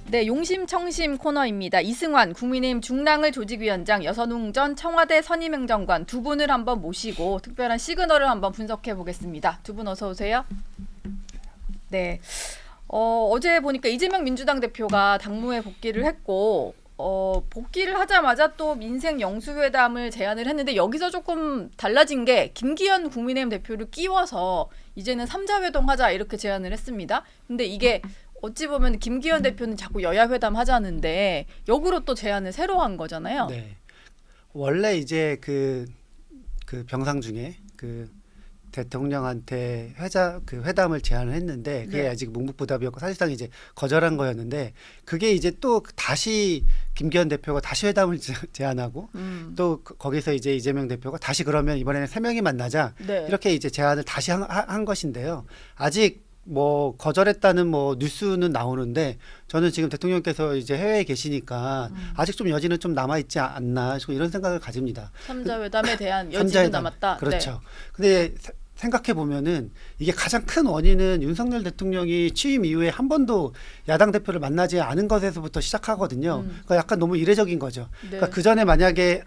네, 용심청심 코너입니다. 이승환 국민의힘 중랑을 조직위원장, 여선웅 전 청와대 선임행정관 두 분을 한번 모시고 특별한 시그널을 한번 분석해 보겠습니다. 두 분 어서 오세요. 네, 어제 보니까 이재명 민주당 대표가 당무에 복귀를 했고 복귀를 하자마자 또 민생 영수회담을 제안을 했는데 여기서 조금 달라진 게 김기현 국민의힘 대표를 끼워서 이제는 3자 회동하자 이렇게 제안을 했습니다. 근데 이게 어찌 보면 김기현 대표는 자꾸 여야 회담 하자는데 역으로 또 제안을 새로 한 거잖아요. 네. 원래 이제 그 병상 중에 대통령한테 회담을 제안을 했는데 그게 네. 아직 묵묵부답이었고 사실상 이제 거절한 거였는데 그게 이제 또 다시 김기현 대표가 다시 회담을 제안하고 또 거기서 이제 이재명 대표가 다시 그러면 이번에는 3명이 만나자 네. 이렇게 이제 제안을 다시 한 것인데요. 아직 뭐 거절했다는 뭐 뉴스는 나오는데 저는 지금 대통령께서 이제 해외에 계시니까 아직 좀 여지는 좀 남아 있지 않나 이런 생각을 가집니다. 3자 회담에 대한 여지는 삼자회담. 남았다. 그렇죠. 근데 생각해 보면은 이게 가장 큰 원인은 윤석열 대통령이 취임 이후에 한 번도 야당 대표를 만나지 않은 것에서부터 시작하거든요. 그러니까 약간 너무 이례적인 거죠. 네. 그러니까 그 전에 만약에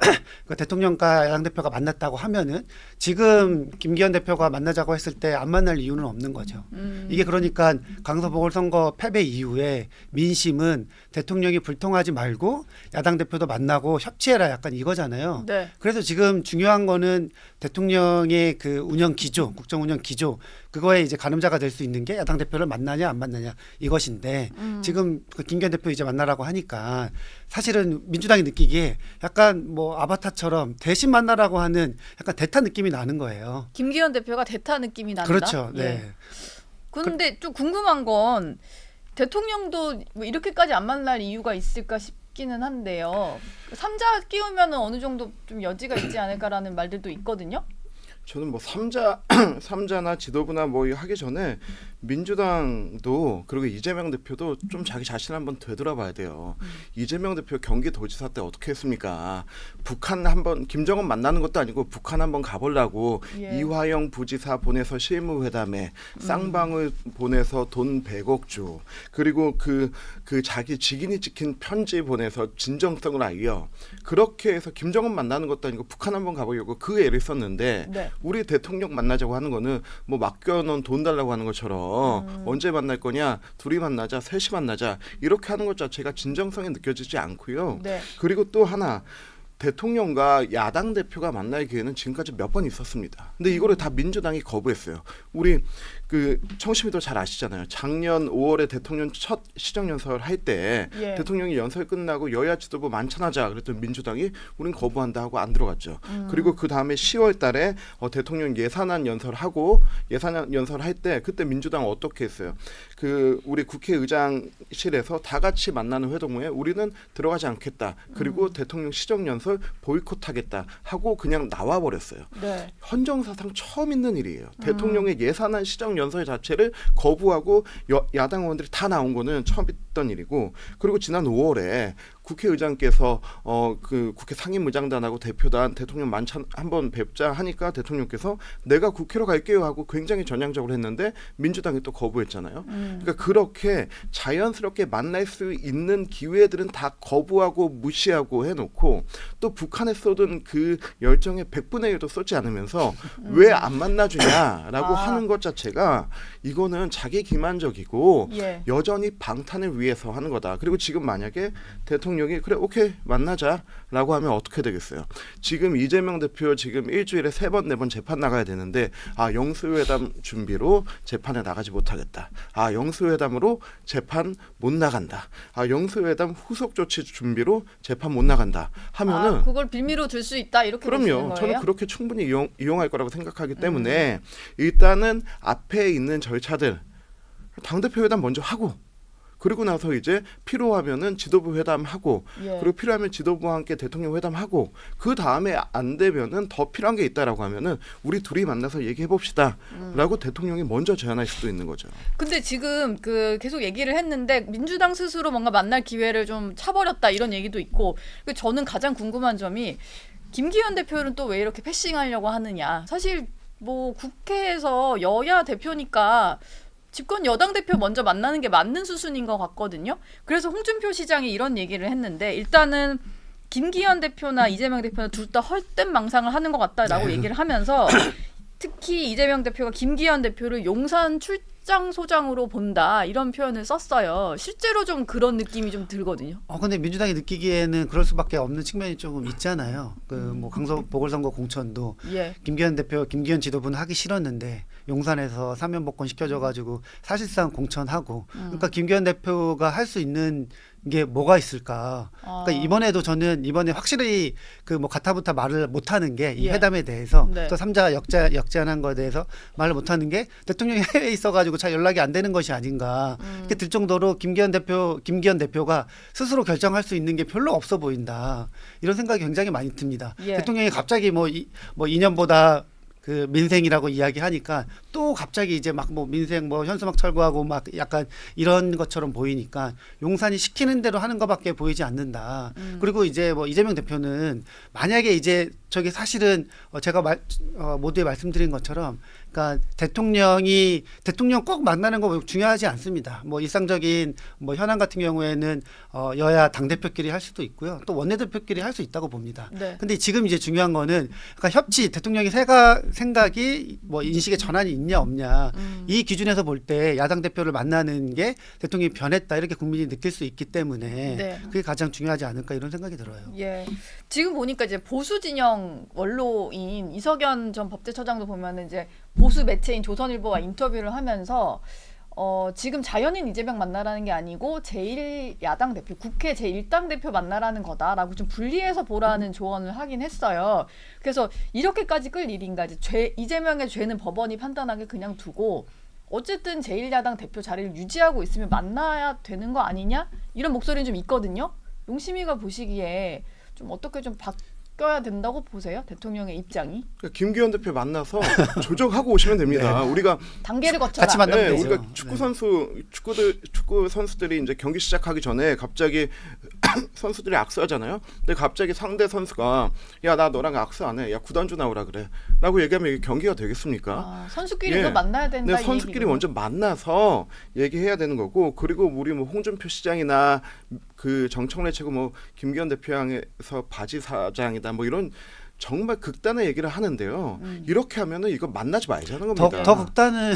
그 대통령과 야당 대표가 만났다고 하면은 지금 김기현 대표가 만나자고 했을 때 안 만날 이유는 없는 거죠. 이게 그러니까 강서 보궐선거 패배 이후에 민심은 대통령이 불통하지 말고 야당 대표도 만나고 협치해라 약간 이거잖아요. 네. 그래서 지금 중요한 거는 대통령의 그 운영 기조, 국정 운영 기조 그거에 이제 가늠자가 될 수 있는 게 야당 대표를 만나냐 안 만나냐 이것인데 지금 그 김기현 대표 이제 만나라고 하니까 사실은 민주당이 느끼기에 약간 뭐 아바타처럼 대신 만나라고 하는 약간 대타 느낌이 나는 거예요. 김기현 대표가 대타 느낌이 난다. 그렇죠. 네. 예. 근데 좀 궁금한 건 대통령도 뭐 이렇게까지 안 만날 이유가 있을까 싶기는 한데요. 3자 끼우면 어느 정도 좀 여지가 있지 않을까라는 말들도 있거든요. 저는 뭐 삼자나 지도부나 뭐 이거 하기 전에 민주당도 그리고 이재명 대표도 좀 자기 자신 한번 되돌아봐야 돼요. 이재명 대표 경기도지사 때 어떻게 했습니까? 북한 한번 김정은 만나는 것도 아니고 북한 한번 가보려고 예. 이화영 부지사 보내서 실무회담에 쌍방울 보내서 돈 100억 줘. 그리고 그 자기 직인이 찍힌 편지 보내서 진정성을 알려. 그렇게 해서 김정은 만나는 것도 아니고 북한 한번 가보려고 그 애를 썼는데 네. 우리 대통령 만나자고 하는 거는 뭐 맡겨놓은 돈 달라고 하는 것처럼 언제 만날 거냐, 둘이 만나자, 셋이 만나자 이렇게 하는 것 자체가 진정성이 느껴지지 않고요. 네. 그리고 또 하나 대통령과 야당 대표가 만날 기회는 지금까지 몇 번 있었습니다. 근데 이거를 다 민주당이 거부했어요. 우리 그 청심이도 잘 아시잖아요. 작년 5월에 대통령 첫 시정연설 할 때 예. 대통령이 연설 끝나고 여야 지도부 만찬하자 그랬더니 민주당이 우린 거부한다 하고 안 들어갔죠. 그리고 그 다음에 10월 달에 대통령 예산안 연설하고 예산안 연설할 때 그때 민주당은 어떻게 했어요? 그 우리 국회의장실에서 다 같이 만나는 회동에 우리는 들어가지 않겠다. 그리고 대통령 시정연설 보이콧하겠다 하고 그냥 나와버렸어요. 네. 헌정사상 처음 있는 일이에요. 대통령의 예산안 시정연설 자체를 거부하고 야당 의원들이 다 나온 거는 처음 있던 일이고 그리고 지난 5월에 국회의장께서 그 국회 상임의장단하고 대표단 대통령 만찬 한번 뵙자 하니까 대통령께서 내가 국회로 갈게요 하고 굉장히 전향적으로 했는데 민주당이 또 거부했잖아요. 그러니까 그렇게 자연스럽게 만날 수 있는 기회들은 다 거부하고 무시하고 해놓고 또 북한에 쏟은 그 열정의 100분의 1도 쏟지 않으면서 왜 안 만나주냐라고 하는 것 자체가 이거는 자기 기만적이고 예. 여전히 방탄을 위해서 하는 거다. 그리고 지금 만약에 대통령이 그래 오케이 만나자라고 하면 어떻게 되겠어요? 지금 이재명 대표 지금 일주일에 3번 4번 재판 나가야 되는데 영수회담 준비로 재판에 나가지 못하겠다. 영수회담으로 재판 못 나간다. 영수회담 후속 조치 준비로 재판 못 나간다 하면은 그걸 빌미로 들 수 있다 이렇게 보시는 그럼요. 거예요? 저는 그렇게 충분히 이용할 거라고 생각하기 때문에 일단은 앞에 있는 절차들 당대표 회담 먼저 하고 그리고 나서 이제 필요하면은 지도부 회담하고 예. 그리고 필요하면 지도부와 함께 대통령 회담하고 그 다음에 안 되면은 더 필요한 게 있다라고 하면은 우리 둘이 만나서 얘기해 봅시다라고 대통령이 먼저 제안할 수도 있는 거죠. 근데 지금 그 계속 얘기를 했는데 민주당 스스로 뭔가 만날 기회를 좀 차버렸다 이런 얘기도 있고 그리고 저는 가장 궁금한 점이 김기현 대표는 또 왜 이렇게 패싱하려고 하느냐. 사실 뭐 국회에서 여야 대표니까 집권 여당 대표 먼저 만나는 게 맞는 수순인 것 같거든요. 그래서 홍준표 시장이 이런 얘기를 했는데 일단은 김기현 대표나 이재명 대표는 둘 다 헐뜬망상을 하는 것 같다라고 얘기를 하면서 특히 이재명 대표가 김기현 대표를 용산 출장소장으로 본다 이런 표현을 썼어요. 실제로 좀 그런 느낌이 좀 들거든요. 근데 민주당이 느끼기에는 그럴 수밖에 없는 측면이 조금 있잖아요. 그 뭐 강서 보궐선거 공천도 예. 김기현 대표, 김기현 지도부는 하기 싫었는데 용산에서 사면 복권 시켜줘가지고 사실상 공천하고 그러니까 김기현 대표가 할 수 있는 게 뭐가 있을까? 그러니까 이번에도 저는 이번에 확실히 그 뭐 가타부타 말을 못하는 게 이 예. 회담에 대해서 네. 또 3자 역제안한 거에 대해서 말을 못하는 게 대통령이 해외에 있어가지고 잘 연락이 안 되는 것이 아닌가 이렇게 들 정도로 김기현 대표가 스스로 결정할 수 있는 게 별로 없어 보인다 이런 생각이 굉장히 많이 듭니다. 예. 대통령이 갑자기 뭐 2년보다 그 민생이라고 이야기하니까 또 갑자기 이제 막 뭐 민생 뭐 현수막 철거하고 막 약간 이런 것처럼 보이니까 용산이 시키는 대로 하는 것밖에 보이지 않는다. 그리고 이제 뭐 이재명 대표는 만약에 이제 저기 사실은 제가 모두에 말씀드린 것처럼 그러니까 대통령 꼭 만나는 거 중요하지 않습니다. 뭐 일상적인 뭐 현안 같은 경우에는 여야 당 대표끼리 할 수도 있고요. 또 원내대표끼리 할 수 있다고 봅니다. 네. 근데 지금 이제 중요한 거는 그러니까 협치 대통령이 생각이 뭐 인식의 전환이 있냐 없냐 이 기준에서 볼 때 야당 대표를 만나는 게 대통령이 변했다 이렇게 국민이 느낄 수 있기 때문에 네. 그게 가장 중요하지 않을까 이런 생각이 들어요. 예. 지금 보니까 이제 보수 진영 원로인 이석연 전 법제처장도 보면은 이제 보수 매체인 조선일보와 인터뷰를 하면서 지금 자연인 이재명 만나라는 게 아니고 제1야당 대표, 국회 제1당 대표 만나라는 거다라고 좀 분리해서 보라는 조언을 하긴 했어요. 그래서 이렇게까지 끌 일인가 이재명의 죄는 법원이 판단하게 그냥 두고 어쨌든 제1야당 대표 자리를 유지하고 있으면 만나야 되는 거 아니냐? 이런 목소리는 좀 있거든요. 용심이가 보시기에 좀 어떻게 좀 바뀌어야 된다고 보세요? 대통령의 입장이? 그러니까 김기현 대표 만나서 조정하고 오시면 됩니다. 우리가 단계를 거쳐라. 같이 만나면 되죠. 우리가 축구 선수들이 이제 경기 시작하기 전에 갑자기 선수들이 악수하잖아요. 근데 갑자기 상대 선수가 야 나 너랑 악수 안 해. 야 구단주 나오라 그래.라고 얘기하면 이게 경기가 되겠습니까? 선수끼리도 만나야 된다. 네, 선수끼리 먼저 만나서 얘기해야 되는 거고 그리고 우리 뭐 홍준표 시장이나 그 정청래 최고 뭐 김기현 대표 향해서 바지 사장이다 뭐 이런 정말 극단의 얘기를 하는데요. 이렇게 하면은 이거 만나지 말자는 겁니다. 더 극단은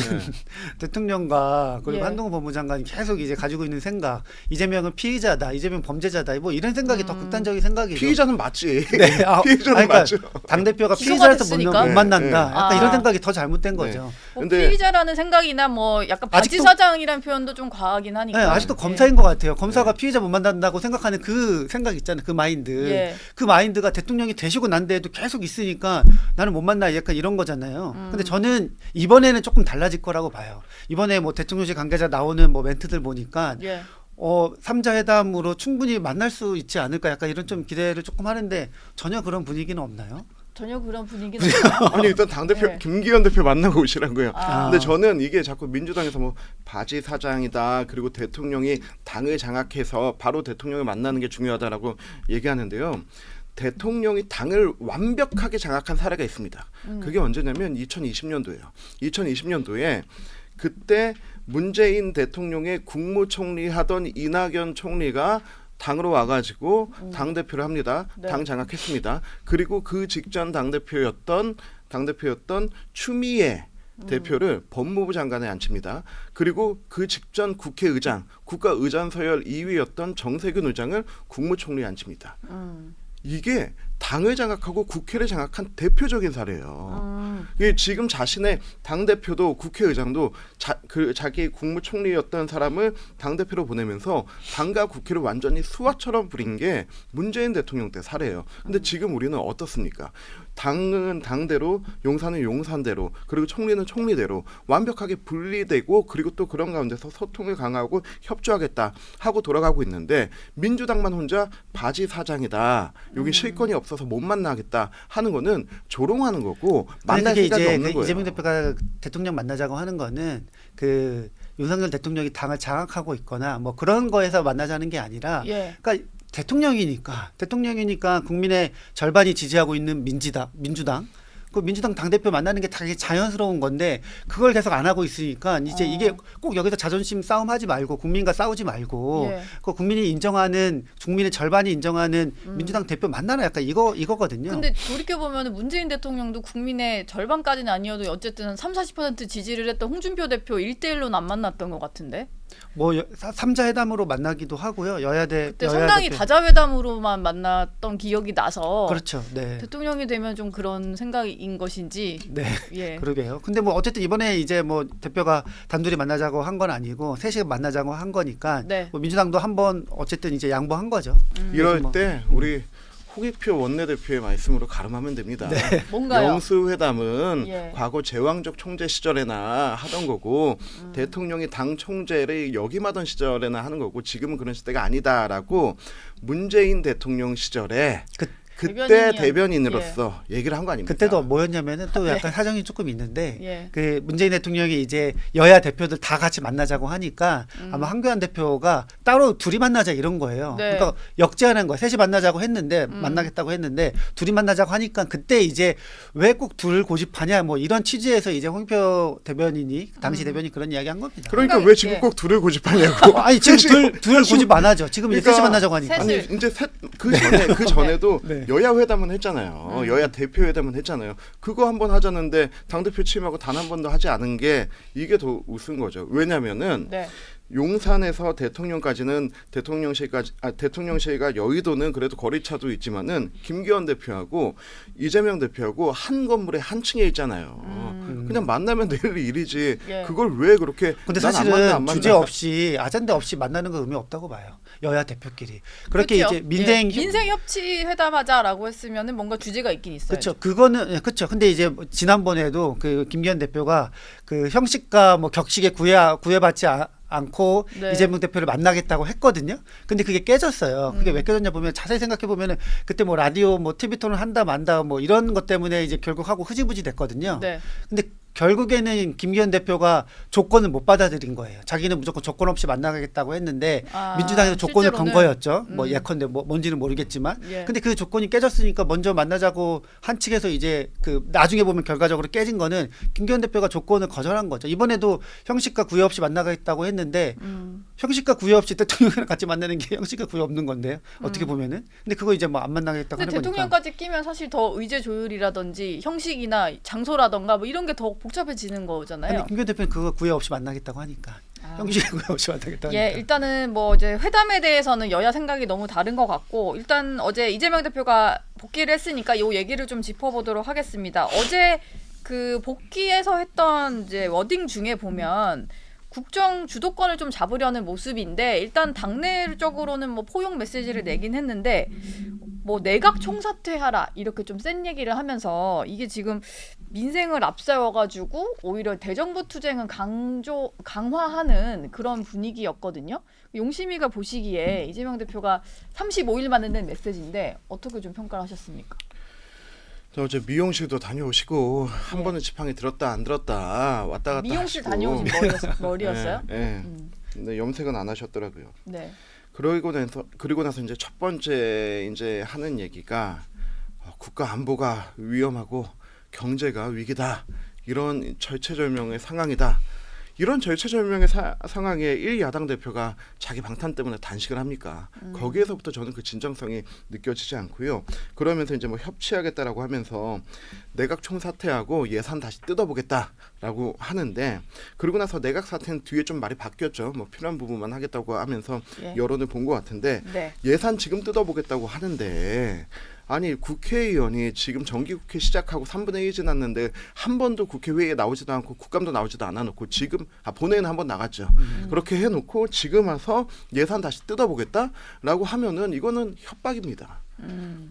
대통령과 그리고 예. 한동훈 법무장관이 계속 이제 가지고 있는 생각, 이재명은 피의자다, 이재명 범죄자다, 뭐 이런 생각이 더 극단적인 생각이죠. 피의자는 맞지. 네, 피의자는 그러니까 맞죠. 당 대표가 기소가 피의자라서 됐으니까. 못 만난다. 네. 약간 이런 생각이 더 잘못된 거죠. 뭐 근데- 피의자라는 생각이나 뭐 약간 바지 아직도- 사장이라는 표현도 좀 과하긴 하니까. 네, 아직도 검사인 것 같아요. 검사가 피의자 못 만난다고 생각하는 그 생각 있잖아요. 그 마인드. 예. 그 마인드가 대통령이 되시고 난 데에도 계속 있으니까 나는 못 만나 약간 이런 거잖아요. 근데 저는 이번에는 조금 달라질 거라고 봐요. 이번에 뭐 대통령실 관계자 나오는 뭐 멘트들 보니까 예. 3자 회담으로 충분히 만날 수 있지 않을까 약간 이런 좀 기대를 조금 하는데 전혀 그런 분위기는 없나요? 전혀 그런 분위기는 없나요? 아니 일단 당 대표 네. 김기현 대표 만나고 오시라고요. 아. 근데 저는 이게 자꾸 민주당에서 뭐 바지 사장이다 그리고 대통령이 당을 장악해서 바로 대통령을 만나는 게 중요하다라고 얘기하는데요. 대통령이 당을 완벽하게 장악한 사례가 있습니다. 그게 언제냐면 2020년도예요. 2020년도에 그때 문재인 대통령의 국무총리 하던 이낙연 총리가 당으로 와가지고 당 대표를 합니다. 네. 당 장악했습니다. 그리고 그 직전 당 대표였던 추미애 대표를 법무부 장관에 앉힙니다. 그리고 그 직전 국회의장, 국가의장 서열 2위였던 정세균 의장을 국무총리에 앉힙니다. 이게 당을 장악하고 국회를 장악한 대표적인 사례예요. 이게 지금 자신의 당 대표도 국회의장도 자기 국무총리였던 사람을 당 대표로 보내면서 당과 국회를 완전히 수화처럼 부린 게 문재인 대통령 때 사례예요. 근데 지금 우리는 어떻습니까? 당은 당대로, 용산은 용산대로, 그리고 총리는 총리대로 완벽하게 분리되고 그리고 또 그런 가운데서 소통을 강화하고 협조하겠다 하고 돌아가고 있는데 민주당만 혼자 바지 사장이다. 여기 실권이 없어서 못 만나겠다 하는 거는 조롱하는 거고 만날 그게 생각이 이제 없는 거예요. 이재명 대표가 대통령 만나자고 하는 거는 그 윤석열 대통령이 당을 장악하고 있거나 뭐 그런 거에서 만나자는 게 아니라 예. 그러니까 대통령이니까 국민의 절반이 지지하고 있는 민주당 그 민주당 당대표 만나는 게 되게 자연스러운 건데 그걸 계속 안 하고 있으니까 이제 이게 꼭 여기서 자존심 싸움하지 말고 국민과 싸우지 말고 예. 그 국민이 인정하는 국민의 절반이 인정하는 민주당 대표 만나라 약간 이거거든요. 근데 돌이켜 보면 문재인 대통령도 국민의 절반까지는 아니어도 어쨌든 30-40% 지지를 했던 홍준표 대표 1대1로는 안 만났던 것 같은데. 뭐 3자 회담으로 만나기도 하고요. 그때 상당히 다자회담으로만 만났던 기억이 나서 그렇죠. 네. 대통령이 되면 좀 그런 생각인 것인지. 네. 예. 그러게요. 근데 뭐 어쨌든 이번에 이제 뭐 대표가 단둘이 만나자고 한 건 아니고 셋이 만나자고 한 거니까 네. 뭐 민주당도 한번 어쨌든 이제 양보한 거죠. 이럴 뭐. 때 우리 홍익표 원내대표의 말씀으로 가름하면 됩니다. 뭔가요? 영수회담은 예. 과거 제왕적 총재 시절에나 하던 거고 대통령이 당 총재를 역임하던 시절에나 하는 거고 지금은 그런 시대가 아니다라고 문재인 대통령 시절에 그때 대변인으로서 얘기를 한 거 아닙니까? 그때도 뭐였냐면은 또 약간 사정이 조금 있는데 예. 그 문재인 대통령이 이제 여야 대표들 다 같이 만나자고 하니까 아마 한교안 대표가 따로 둘이 만나자 이런 거예요. 네. 그러니까 역제하는 거예요. 셋이 만나자고 했는데 만나겠다고 했는데 둘이 만나자고 하니까 그때 이제 왜 꼭 둘을 고집하냐 뭐 이런 취지에서 이제 홍익표 대변인이 당시 대변인이 그런 이야기 한 겁니다. 그러니까 그러니까 왜 지금 예. 꼭 둘을 고집하냐고. 아니 지금 둘 고집 안 하죠. 지금 이제 셋이 만나자고 하니까. 셋을. 아니 이제 그 전에도 네. 여야 회담은 했잖아요. 여야 대표 회담은 했잖아요. 그거 한번 하자는데 당 대표 취임하고 단 한 번도 하지 않은 게 이게 더 우스운 거죠. 왜냐면은 네. 용산에서 대통령까지는 대통령실과 여의도는 그래도 거리차도 있지만은 김기현 대표하고 이재명 대표하고 한 건물에 한 층에 있잖아요. 그냥 만나면 될 일이지. 예. 그걸 왜 그렇게 근데 난안 사실은 만나, 안 만나. 주제 없이 아젠다 없이 만나는 건 의미 없다고 봐요. 여야 대표끼리 그렇게 그렇죠. 이제 민생 예. 민생 협치 회담하자라고 했으면은 뭔가 주제가 있긴 있어요. 그렇죠. 그거는 그렇죠. 근데 이제 지난번에도 그 김기현 대표가 그 형식과 뭐 격식에 구애받지 않고 네. 이재명 대표를 만나겠다고 했거든요. 근데 그게 깨졌어요. 그게 왜 깨졌냐 보면 자세히 생각해 보면은 그때 뭐 라디오 뭐 TV 토론 한다 만다 뭐 이런 것 때문에 이제 결국 하고 흐지부지 됐거든요. 네. 근데 결국에는 김기현 대표가 조건을 못 받아들인 거예요. 자기는 무조건 조건 없이 만나겠다고 했는데 민주당에서 조건을 건 실제로는? 거였죠. 뭐 예컨대 뭐 뭔지는 모르겠지만. 예. 근데 그 조건이 깨졌으니까 먼저 만나자고 한 측에서 이제 그 나중에 보면 결과적으로 깨진 거는 김기현 대표가 조건을 거절한 거죠. 이번에도 형식과 구애 없이 만나겠다고 했는데 형식과 구애 없이 대통령이랑 같이 만나는 게 형식과 구애 없는 건데요. 어떻게 보면은. 근데 그거 이제 뭐 안 만나겠다고 근데 하는 거니까. 대통령까지 끼면 사실 더 의제 조율이라든지 형식이나 장소라던가 뭐 이런 게 더 복잡해지는 거잖아요. 근데 김기현 대표는 그거 구애 없이 만나겠다고 하니까. 형식과 구애 없이 만나겠다고 예, 하니까. 일단은 뭐 이제 회담에 대해서는 여야 생각이 너무 다른 것 같고 일단 어제 이재명 대표가 복귀를 했으니까 이 얘기를 좀 짚어보도록 하겠습니다. 어제 그 복귀해서 했던 이제 워딩 중에 보면 국정 주도권을 좀 잡으려는 모습인데 일단 당내적으로는 뭐 포용 메시지를 내긴 했는데 뭐 내각 총사퇴하라 이렇게 좀 센 얘기를 하면서 이게 지금 민생을 앞세워가지고 오히려 대정부 투쟁은 강화하는 그런 분위기였거든요. 용심이가 보시기에 이재명 대표가 35일 만에 낸 메시지인데 어떻게 좀 평가를 하셨습니까? 저 어제 미용실도 다녀오시고 한 예. 번은 지팡이 들었다 안 들었다 왔다 갔다 미용실 하시고. 다녀오신 머리였어요? 예, 예. 근데 염색은 안 하셨더라고요. 네. 그리고 나서 이제 첫 번째 이제 하는 얘기가 국가 안보가 위험하고 경제가 위기다. 이런 절체절명의 상황이다. 이런 절체절명의 상황에 1야당 대표가 자기 방탄 때문에 단식을 합니까? 거기에서부터 저는 그 진정성이 느껴지지 않고요. 그러면서 이제 뭐 협치하겠다라고 하면서 내각 총사퇴하고 예산 다시 뜯어보겠다라고 하는데 그러고 나서 내각 사퇴는 뒤에 좀 말이 바뀌었죠. 뭐 필요한 부분만 하겠다고 하면서 예. 여론을 본 것 같은데 네. 예산 지금 뜯어보겠다고 하는데 아니 국회의원이 지금 정기국회 시작하고 3분의 1 지났는데 한 번도 국회회의에 나오지도 않고 국감도 나오지도 않아놓고 지금 본회의는 한 번 나갔죠. 그렇게 해놓고 지금 와서 예산 다시 뜯어보겠다라고 하면은 이거는 협박입니다.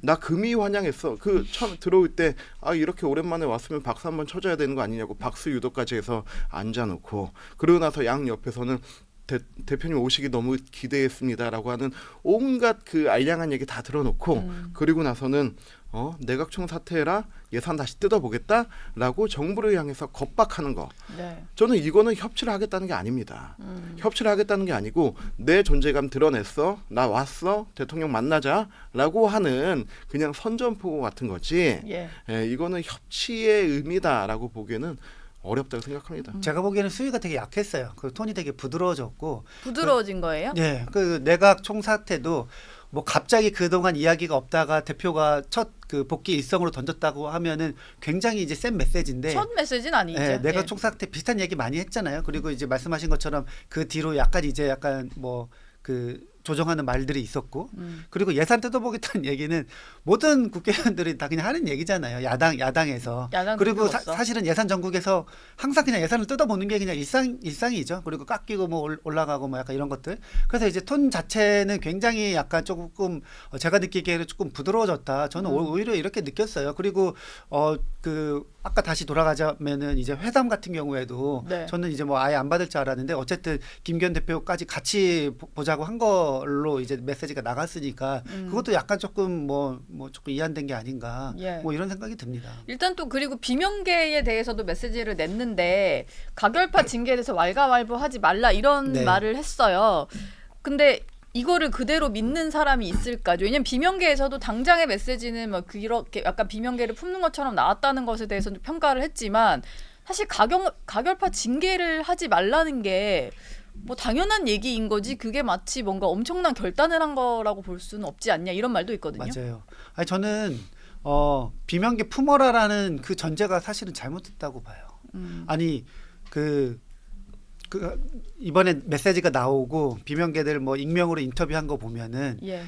나 금이 환영했어. 그 처음 들어올 때 이렇게 오랜만에 왔으면 박수 한번 쳐줘야 되는 거 아니냐고 박수 유도까지 해서 앉아놓고 그러고 나서 양 옆에서는 대표님 오시기 너무 기대했습니다라고 하는 온갖 그 알량한 얘기 다 들어놓고 그리고 나서는 내각총 사퇴해라 예산 다시 뜯어보겠다라고 정부를 향해서 겁박하는 거. 네. 저는 이거는 협치를 하겠다는 게 아닙니다. 협치를 하겠다는 게 아니고 내 존재감 드러냈어. 나 왔어. 대통령 만나자라고 하는 그냥 선전포고 같은 거지. 예. 이거는 협치의 의미다라고 보기에는 어렵다고 생각합니다. 제가 보기에는 수위가 되게 약했어요. 그 톤이 되게 부드러워졌고. 부드러워진 거예요? 네, 그 내각 총사태도 뭐 갑자기 그동안 이야기가 없다가 대표가 첫 그 복귀 일성으로 던졌다고 하면은 굉장히 이제 센 메시지인데. 첫 메시지는 아니죠. 네, 내각 예. 총사태 비슷한 얘기 많이 했잖아요. 그리고 이제 말씀하신 것처럼 그 뒤로 약간 뭐 그 조정하는 말들이 있었고 그리고 예산 뜯어보겠다는 얘기는 모든 국회의원들이 다 그냥 하는 얘기잖아요. 야당에서. 야당 그리고 필요 없어. 사실은 예산 전국에서 항상 그냥 예산을 뜯어보는 게 그냥 일상이죠. 그리고 깎이고 뭐 올라가고 뭐 약간 이런 것들. 그래서 이제 톤 자체는 굉장히 약간 조금 제가 느끼기에는 조금 부드러워졌다. 저는 오히려 이렇게 느꼈어요. 그리고 그 아까 다시 돌아가자면은 이제 회담 같은 경우에도 네. 저는 이제 뭐 아예 안 받을 줄 알았는데 어쨌든 김기현 대표까지 같이 보자고 한 걸로 이제 메시지가 나갔으니까 그것도 약간 조금 뭐 조금 이해안된 게 아닌가 예. 뭐 이런 생각이 듭니다. 일단 또 그리고 비명계에 대해서도 메시지를 냈는데 가결파 징계에 대해서 왈가왈부하지 말라 이런 네. 말을 했어요. 근데 이거를 그대로 믿는 사람이 있을까죠? 왜냐면 비명계에서도 당장의 메시지는 뭐 그렇게 약간 비명계를 품는 것처럼 나왔다는 것에 대해서는 평가를 했지만 사실 가결파 징계를 하지 말라는 게 뭐 당연한 얘기인 거지 그게 마치 뭔가 엄청난 결단을 한 거라고 볼 수는 없지 않냐 이런 말도 있거든요. 맞아요. 아니 저는 비명계 품어라라는 그 전제가 사실은 잘못됐다고 봐요. 아니 그 이번에 메시지가 나오고 비명계들 뭐 익명으로 인터뷰한 거 보면은 예.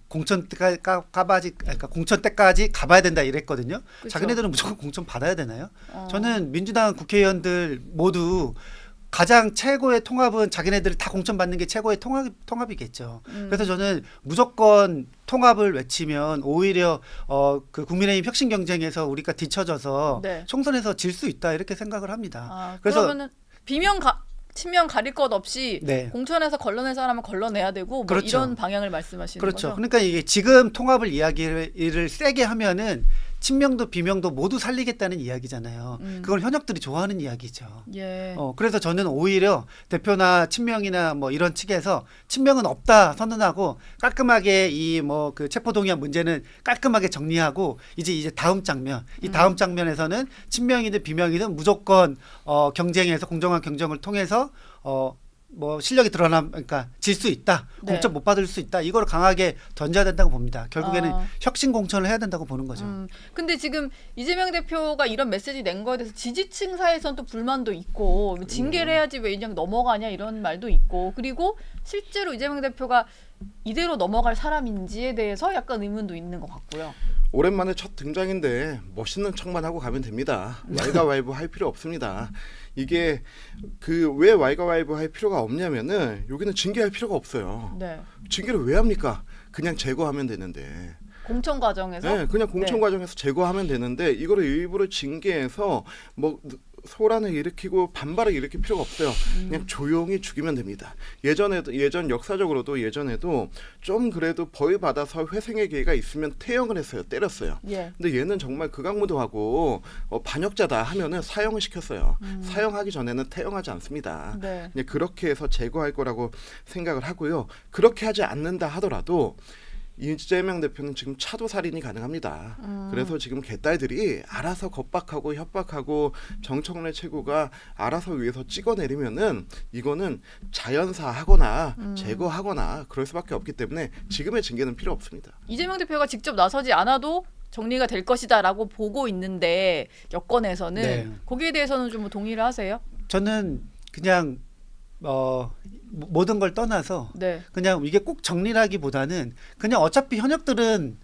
공천 때까지 가봐야 된다 이랬거든요. 그쵸. 자기네들은 무조건 공천 받아야 되나요? 저는 민주당 국회의원들 모두 가장 최고의 통합은 자기네들 다 공천 받는 게 최고의 통합이겠죠. 그래서 저는 무조건 통합을 외치면 오히려 그 국민의힘 혁신 경쟁에서 우리가 뒤처져서 네. 총선에서 질 수 있다 이렇게 생각을 합니다. 그래서 그러면은 친명 가릴 것 없이 네. 공천에서 걸러낼 사람은 걸러내야 되고 뭐 그렇죠. 이런 방향을 말씀하시는 그렇죠. 거죠. 그러니까 이게 지금 통합을 이야기를 세게 하면은 친명도 비명도 모두 살리겠다는 이야기잖아요. 그걸 현역들이 좋아하는 이야기죠. 예. 그래서 저는 오히려 대표나 친명이나 뭐 이런 측에서 친명은 없다 선언하고 깔끔하게 이 뭐 그 체포동의안 문제는 깔끔하게 정리하고 이제 다음 장면 이 다음 장면에서는 친명이든 비명이든 무조건 경쟁에서 공정한 경쟁을 통해서 뭐 실력이 그러니까 질 수 있다. 네. 공천 못 받을 수 있다. 이걸 강하게 던져야 된다고 봅니다. 결국에는 혁신 공천을 해야 된다고 보는 거죠. 근데 지금 이재명 대표가 이런 메시지 낸 거에 대해서 지지층 사이에서는 또 불만도 있고 징계를 해야지 왜 그냥 넘어가냐 이런 말도 있고 그리고 실제로 이재명 대표가 이대로 넘어갈 사람인지에 대해서 약간 의문도 있는 것 같고요. 오랜만에 첫 등장인데 멋있는 척만 하고 가면 됩니다. 왈가왈부 할 필요 없습니다. 이게 왜 왈가왈부 할 필요가 없냐면은 여기는 징계할 필요가 없어요. 네. 징계를 왜 합니까? 그냥 제거하면 되는데. 공천 과정에서 네, 그냥 공천 네. 과정에서 제거하면 되는데 이거를 일부러 징계해서 뭐 소란을 일으키고 반발을 일으킬 필요가 없어요. 그냥 조용히 죽이면 됩니다. 역사적으로도 예전에도 좀 그래도 벌 받아서 회생의 기회가 있으면 퇴영을 했어요. 때렸어요. 예. 근데 얘는 정말 극악무도하고 반역자다 하면은 사형을 시켰어요. 사형하기 전에는 퇴영하지 않습니다. 네. 그냥 그렇게 해서 제거할 거라고 생각을 하고요. 그렇게 하지 않는다 하더라도 이재명 대표는 지금 차도살인이 가능합니다. 그래서 지금 개딸들이 알아서 겁박하고 협박하고 정청래 최고가 알아서 위에서 찍어내리면은 이거는 자연사하거나 제거하거나 그럴 수밖에 없기 때문에 지금의 징계는 필요 없습니다. 이재명 대표가 직접 나서지 않아도 정리가 될 것이다라고 보고 있는데 여권에서는 네. 거기에 대해서는 좀 동의를 하세요? 저는 그냥 모든 걸 떠나서 네. 그냥 이게 꼭 정리라기보다는 그냥 어차피 현역들은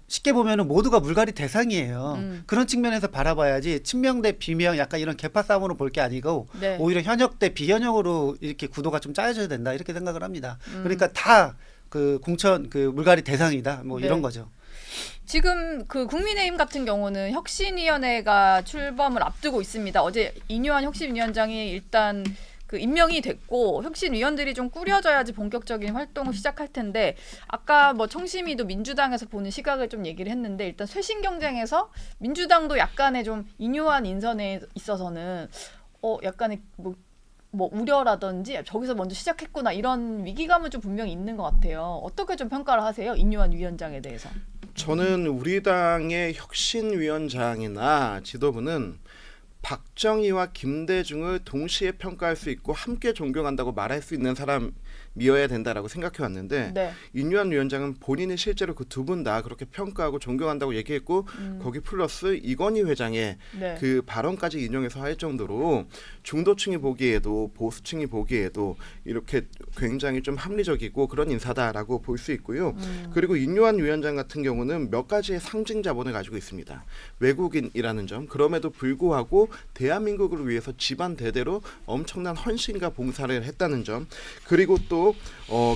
쉽게 보면은 모두가 물갈이 대상이에요. 그런 측면에서 바라봐야지 친명 대 비명 약간 이런 계파 싸움으로 볼 게 아니고 네. 오히려 현역 대 비현역으로 이렇게 구도가 좀 짜여져야 된다 이렇게 생각을 합니다. 그러니까 다 그 공천 그 물갈이 대상이다 뭐 네. 이런 거죠. 지금 그 국민의힘 같은 경우는 혁신위원회가 출범을 앞두고 있습니다. 어제 인요한 혁신위원장이 일단 그 임명이 됐고 혁신위원들이 좀 꾸려져야지 본격적인 활동을 시작할 텐데 아까 뭐 청심이도 민주당에서 보는 시각을 좀 얘기를 했는데 일단 쇄신 경쟁에서 민주당도 약간의 좀 인요한 인선에 있어서는 약간의 뭐 우려라든지 저기서 먼저 시작했구나 이런 위기감은 좀 분명히 있는 것 같아요. 어떻게 좀 평가를 하세요? 인요한 위원장에 대해서. 저는 우리 당의 혁신위원장이나 지도부는 박정희와 김대중을 동시에 평가할 수 있고 함께 존경한다고 말할 수 있는 사람이어야 된다라고 생각해 왔는데 네. 인유한 위원장은 본인이 실제로 그 두 분 다 그렇게 평가하고 존경한다고 얘기했고 거기 플러스 이건희 회장의 네. 그 발언까지 인용해서 할 정도로 중도층이 보기에도 보수층이 보기에도 이렇게 굉장히 좀 합리적이고 그런 인사다라고 볼 수 있고요. 그리고 인유한 위원장 같은 경우는 몇 가지의 상징 자본을 가지고 있습니다. 외국인이라는 점, 그럼에도 불구하고 대한민국을 위해서 집안 대대로 엄청난 헌신과 봉사를 했다는 점, 그리고 또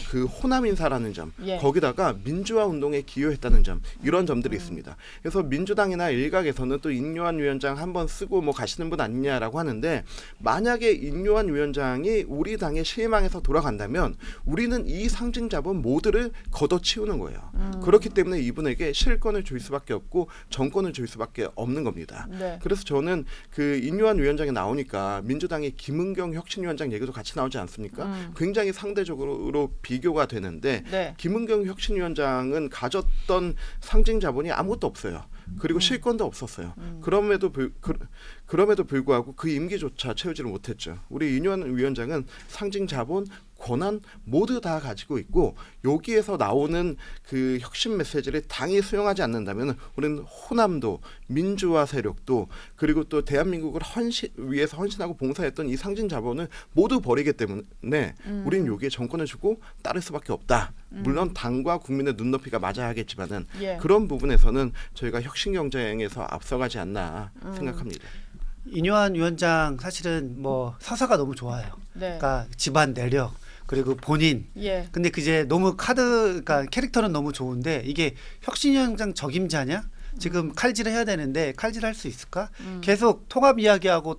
그 호남 인사라는 점, 예. 거기다가 민주화 운동에 기여했다는 점, 이런 점들이 있습니다. 그래서 민주당이나 일각에서는 또 인요한 위원장 한번 쓰고 뭐 가시는 분 아니냐라고 하는데, 만약에 인요한 위원장이 우리 당의 실망해서 돌아간다면 우리는 이 상징 자본 모두를 걷어치우는 거예요. 그렇기 때문에 이분에게 실권을 줄 수밖에 없고 정권을 줄 수밖에 없는 겁니다. 네. 그래서 저는 그 인요한 위원장이 나오니까 민주당의 김은경 혁신위원장 얘기도 같이 나오지 않습니까? 굉장히 상대적으로 비교가 되는데 네. 김은경 혁신위원장은 가졌던 상징 자본이 아무것도 없어요. 그리고 실권도 없었어요. 그럼에도 불구하고 그 임기조차 채우지를 못했죠. 우리 인요한 위원장은 상징 자본, 권한 모두 다 가지고 있고, 여기에서 나오는 그 혁신 메시지를 당이 수용하지 않는다면 우리는 호남도 민주화 세력도 그리고 또 대한민국을 위해서 헌신하고 봉사했던 이 상징 자본을 모두 버리기 때문에 우리는 여기에 정권을 주고 따를 수밖에 없다. 물론 당과 국민의 눈높이가 맞아야 하겠지만은 예. 그런 부분에서는 저희가 혁신 경쟁에서 앞서가지 않나 생각합니다. 인요한 위원장 사실은 뭐 서사가 너무 좋아요. 네. 그러니까 집안 내력 그리고 본인. 예. 근데 그제 너무 그러니까 캐릭터는 너무 좋은데 이게 혁신위원장 적임자냐? 지금 칼질을 해야 되는데 칼질할 수 있을까? 계속 통합 이야기하고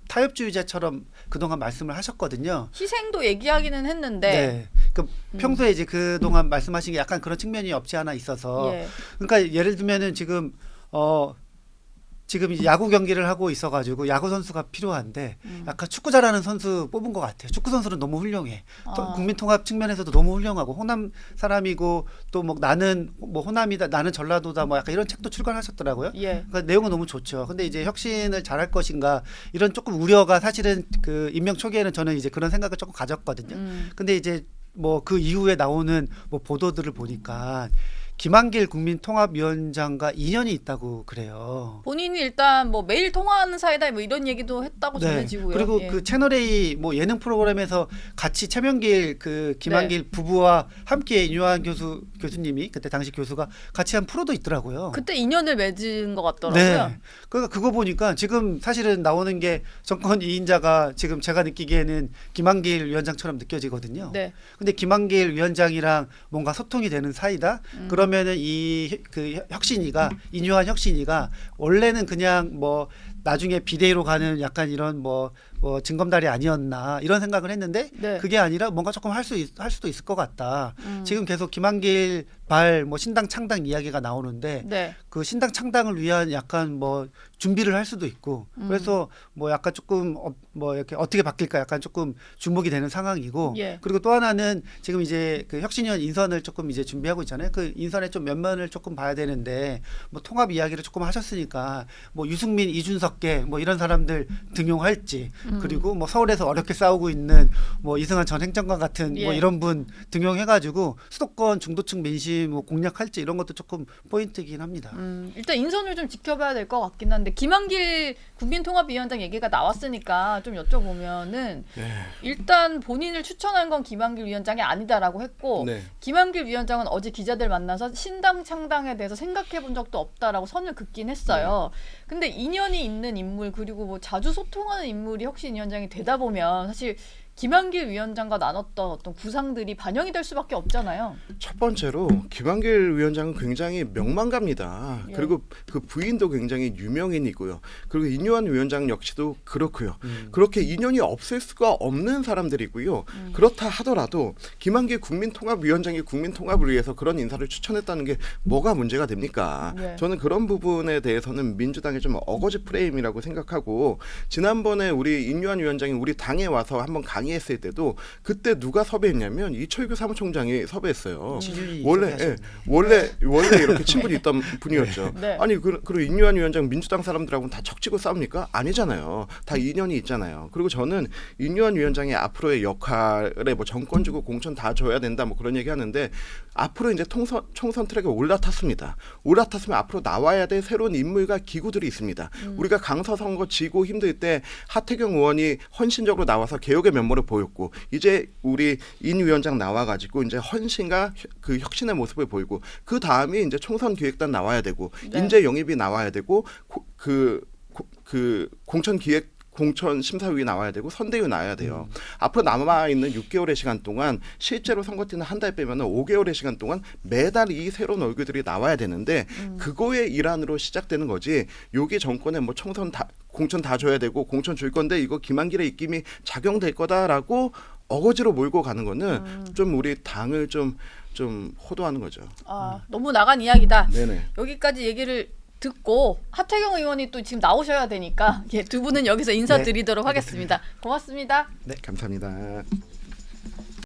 타협주의자처럼 그동안 말씀을 하셨거든요. 희생도 얘기하기는 했는데 네. 그 평소에 이제 그동안 말씀하신 게 약간 그런 측면이 없지 않아 있어서. 예. 그러니까 예를 들면은 지금 이제 야구 경기를 하고 있어가지고 야구 선수가 필요한데 약간 축구 잘하는 선수 뽑은 것 같아요. 축구 선수는 너무 훌륭해. 국민 통합 측면에서도 너무 훌륭하고 호남 사람이고 또 뭐 나는 뭐 호남이다, 나는 전라도다, 뭐 약간 이런 책도 출간하셨더라고요. 예. 그러니까 내용은 너무 좋죠. 근데 이제 혁신을 잘할 것인가 이런 조금 우려가 사실은 그 임명 초기에는 저는 이제 그런 생각을 조금 가졌거든요. 근데 이제 뭐 그 이후에 나오는 뭐 보도들을 보니까 김한길 국민통합위원장과 인연이 있다고 그래요. 본인이 일단 뭐 매일 통화하는 사이다 뭐 이런 얘기도 했다고 전해지고요. 그리고 예. 그 채널A 뭐 예능 프로그램에서 같이 최명길 그 김한길 부부와 함께 인요한 교수님이 그때 당시 교수가 같이 한 프로도 있더라고요. 그때 인연을 맺은 것 같더라고요. 네. 그러니까 그거 보니까 지금 사실은 나오는 게 정권 2인자가 지금 제가 느끼기에는 김한길 위원장처럼 느껴지거든요. 네. 근데 김한길 위원장이랑 뭔가 소통이 되는 사이다. 그러면은 그 혁신이가 인요한 혁신이가 원래는 그냥 뭐 나중에 비대위로 가는 약간 이런 뭐 징검다리 아니었나 이런 생각을 했는데 네. 그게 아니라 뭔가 조금 할 수도 있을 것 같다. 지금 계속 김한길 뭐 신당 창당 이야기가 나오는데 네. 그 신당 창당을 위한 약간 뭐 준비를 할 수도 있고 그래서 뭐 약간 조금 뭐 이렇게 어떻게 바뀔까 약간 조금 주목이 되는 상황이고 예. 그리고 또 하나는 지금 이제 그 혁신위원 인선을 조금 이제 준비하고 있잖아요. 그 인선의 좀 면면을 조금 봐야 되는데 뭐 통합 이야기를 조금 하셨으니까 뭐 유승민, 이준석계 뭐 이런 사람들 등용할지 그리고 뭐 서울에서 어렵게 싸우고 있는 뭐 이승환 전 행정관 같은 예. 뭐 이런 분 등용해가지고 수도권 중도층 민심 뭐 공략할지 이런 것도 조금 포인트이긴 합니다. 일단 인선을 좀 지켜봐야 될 것 같긴 한데 김한길 국민통합위원장 얘기가 나왔으니까 좀 여쭤보면은 일단 본인을 추천한 건 김한길 위원장이 아니다라고 했고 네. 김한길 위원장은 어제 기자들 만나서 신당 창당에 대해서 생각해본 적도 없다라고 선을 긋긴 했어요. 근데 인연이 있는 인물 그리고 뭐 자주 소통하는 인물이 혁신위원장이 되다 보면 사실 김한길 위원장과 나눴던 어떤 구상들이 반영이 될 수밖에 없잖아요. 첫 번째로 김한길 위원장은 굉장히 명망가입니다. 예. 그리고 그 부인도 굉장히 유명인이고요. 그리고 인유한 위원장 역시도 그렇고요. 그렇게 인연이 없을 수가 없는 사람들이고요. 그렇다 하더라도 김한길 국민통합위원장이 국민통합을 위해서 그런 인사를 추천했다는 게 뭐가 문제가 됩니까? 네. 저는 그런 부분에 대해서는 민주당의 좀 어거지 프레임이라고 생각하고 지난번에 우리 인유한 위원장이 우리 당에 와서 한번 강의했을 때도 그때 누가 섭외했냐면 이철규 사무총장이 섭외했어요. 원래 이렇게 친분이 있던 분이었죠. 네. 아니 그리고 인유한 위원장 민주당 사람들하고는 다 척지고 싸웁니까? 아니잖아요. 다 인연이 있잖아요. 그리고 저는 인유한 위원장의 앞으로의 역할에 뭐 정권 주고 공천 다 줘야 된다 뭐 그런 얘기 하는데 앞으로 이제 총선 트랙에 올라탔습니다. 올라탔으면 앞으로 나와야 될 새로운 인물과 기구들이 있습니다. 우리가 강서 선거 지고 힘들 때 하태경 의원이 헌신적으로 나와서 개혁의 면모를 보였고 이제 우리 인 위원장 나와가지고 이제 헌신과 그 혁신의 모습을 보이고 그 다음에 이제 총선 기획단 나와야 되고 네. 인재 영입이 나와야 되고 그 공천 심사위 나와야 되고 선대위 나와야 돼요. 앞으로 남아 있는 6개월의 시간 동안 실제로 선거팀은 한 달 빼면은 5개월의 시간 동안 매달 이 새로운 얼굴들이 나와야 되는데 그거의 일환으로 시작되는 거지. 여기 정권에 뭐 공천 다 줘야 되고 공천 줄 건데 이거 김한길의 입김이 작용될 거다라고 어거지로 몰고 가는 거는 좀 우리 당을 좀 호도하는 거죠. 너무 나간 이야기다. 네네. 여기까지 얘기를 듣고 하태경 의원이 또 지금 나오셔야 되니까 두 분은 여기서 인사드리도록 하겠습니다. 고맙습니다. 네, 감사합니다.